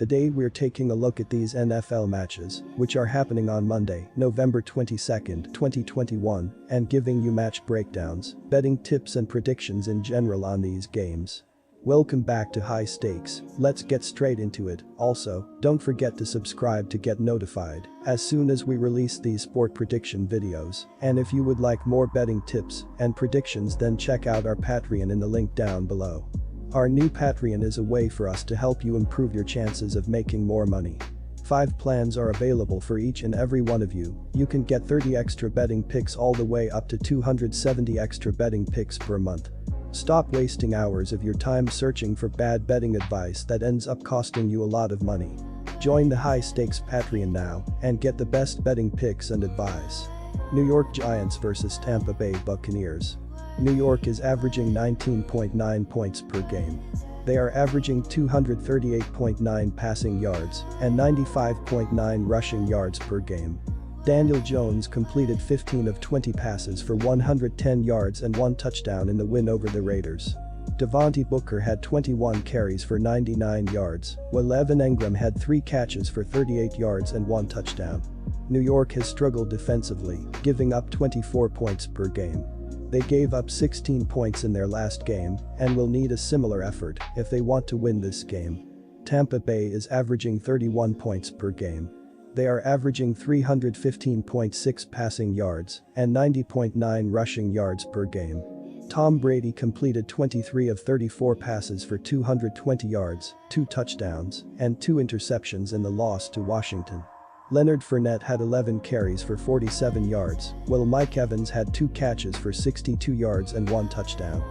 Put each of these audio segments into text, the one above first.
Today we're taking a look at these NFL matches, which are happening on Monday, November 22nd, 2021, and giving you match breakdowns, betting tips and predictions in general on these games. Welcome back to High Stakes, let's get straight into it. Also, don't forget to subscribe to get notified as soon as we release these sport prediction videos, and if you would like more betting tips and predictions, then check out our Patreon in the link down below. Our new Patreon is a way for us to help you improve your chances of making more money. 5 plans are available for each and every one of you. You can get 30 extra betting picks all the way up to 270 extra betting picks per month. Stop wasting hours of your time searching for bad betting advice that ends up costing you a lot of money. Join the High Stakes Patreon now and get the best betting picks and advice. New York Giants vs Tampa Bay Buccaneers. New York is averaging 19.9 points per game. They are averaging 238.9 passing yards and 95.9 rushing yards per game. Daniel Jones completed 15 of 20 passes for 110 yards and 1 touchdown in the win over the Raiders. Devontae Booker had 21 carries for 99 yards, while Evan Engram had 3 catches for 38 yards and 1 touchdown. New York has struggled defensively, giving up 24 points per game. They gave up 16 points in their last game and will need a similar effort if they want to win this game. Tampa Bay is averaging 31 points per game. They are averaging 315.6 passing yards and 90.9 rushing yards per game. Tom Brady completed 23 of 34 passes for 220 yards, 2 touchdowns, and 2 interceptions in the loss to Washington. Leonard Fournette had 11 carries for 47 yards, while Mike Evans had 2 catches for 62 yards and 1 touchdown.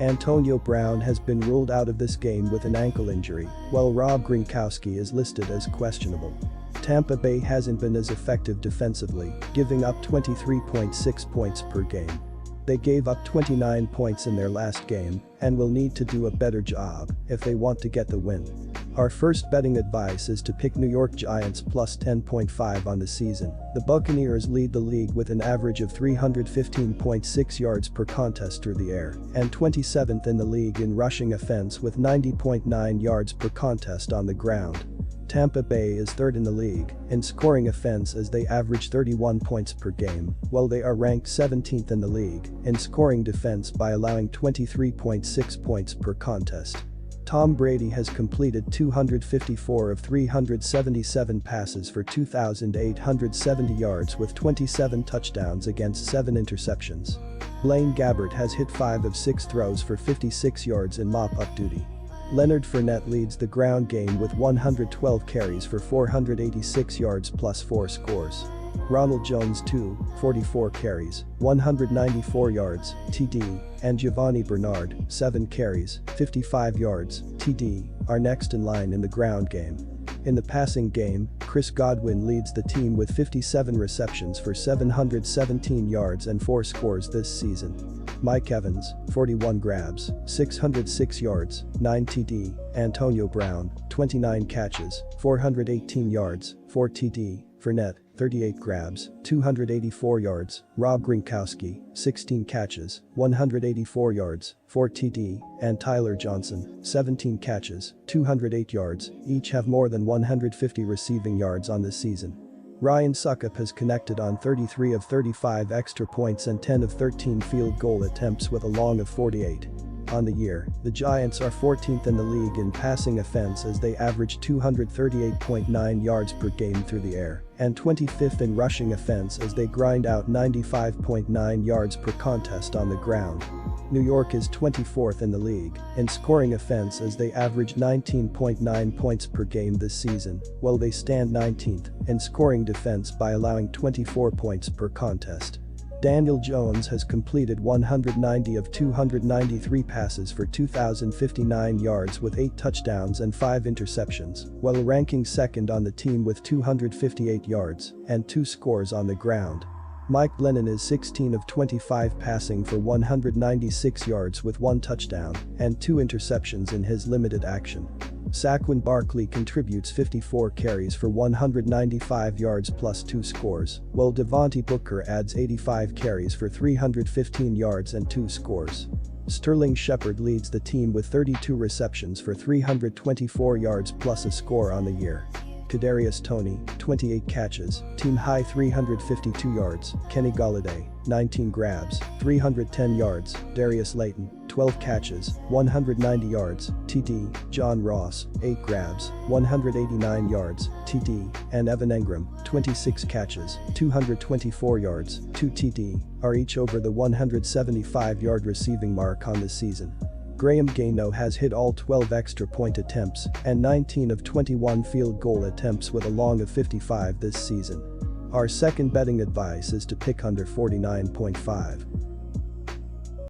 Antonio Brown has been ruled out of this game with an ankle injury, while Rob Gronkowski is listed as questionable. Tampa Bay hasn't been as effective defensively, giving up 23.6 points per game. They gave up 29 points in their last game and will need to do a better job if they want to get the win. Our first betting advice is to pick New York Giants plus 10.5 on the season. The Buccaneers lead the league with an average of 315.6 yards per contest through the air and 27th in the league in rushing offense with 90.9 yards per contest on the ground. Tampa Bay is 3rd in the league in scoring offense as they average 31 points per game, while they are ranked 17th in the league in scoring defense by allowing 23.6 points per contest. Tom Brady has completed 254 of 377 passes for 2,870 yards with 27 touchdowns against 7 interceptions. Blaine Gabbert has hit 5 of 6 throws for 56 yards in mop-up duty. Leonard Fournette leads the ground game with 112 carries for 486 yards plus 4 scores. Ronald Jones 44 carries, 194 yards, TD, and Giovanni Bernard, 7 carries, 55 yards, TD, are next in line in the ground game. In the passing game, Chris Godwin leads the team with 57 receptions for 717 yards and 4 scores this season. Mike Evans, 41 grabs, 606 yards, 9 TD, Antonio Brown, 29 catches, 418 yards, 4 TD, Fournette, 38 grabs, 284 yards, Rob Gronkowski, 16 catches, 184 yards, 4 TD, and Tyler Johnson, 17 catches, 208 yards, each have more than 150 receiving yards on the season. Ryan Succop has connected on 33 of 35 extra points and 10 of 13 field goal attempts with a long of 48. On the year, the Giants are 14th in the league in passing offense as they average 238.9 yards per game through the air, and 25th in rushing offense as they grind out 95.9 yards per contest on the ground. New York is 24th in the league in scoring offense as they average 19.9 points per game this season, while they stand 19th in scoring defense by allowing 24 points per contest. Daniel Jones has completed 190 of 293 passes for 2,059 yards with 8 touchdowns and 5 interceptions, while ranking 2nd on the team with 258 yards and 2 scores on the ground. Mike Glennon is 16 of 25 passing for 196 yards with 1 touchdown and 2 interceptions in his limited action. Saquon Barkley contributes 54 carries for 195 yards plus 2 scores, while Devontae Booker adds 85 carries for 315 yards and 2 scores. Sterling Shepard leads the team with 32 receptions for 324 yards plus a score on the year. Kadarius Toney, 28 catches, team-high 352 yards. Kenny Golladay, 19 grabs, 310 yards. Darius Layton, 12 catches, 190 yards. TD. John Ross, 8 grabs, 189 yards. TD. And Evan Engram, 26 catches, 224 yards, 2 TD, are each over the 175-yard receiving mark on the season. Graham Gano has hit all 12 extra point attempts and 19 of 21 field goal attempts with a long of 55 this season. Our second betting advice is to pick under 49.5.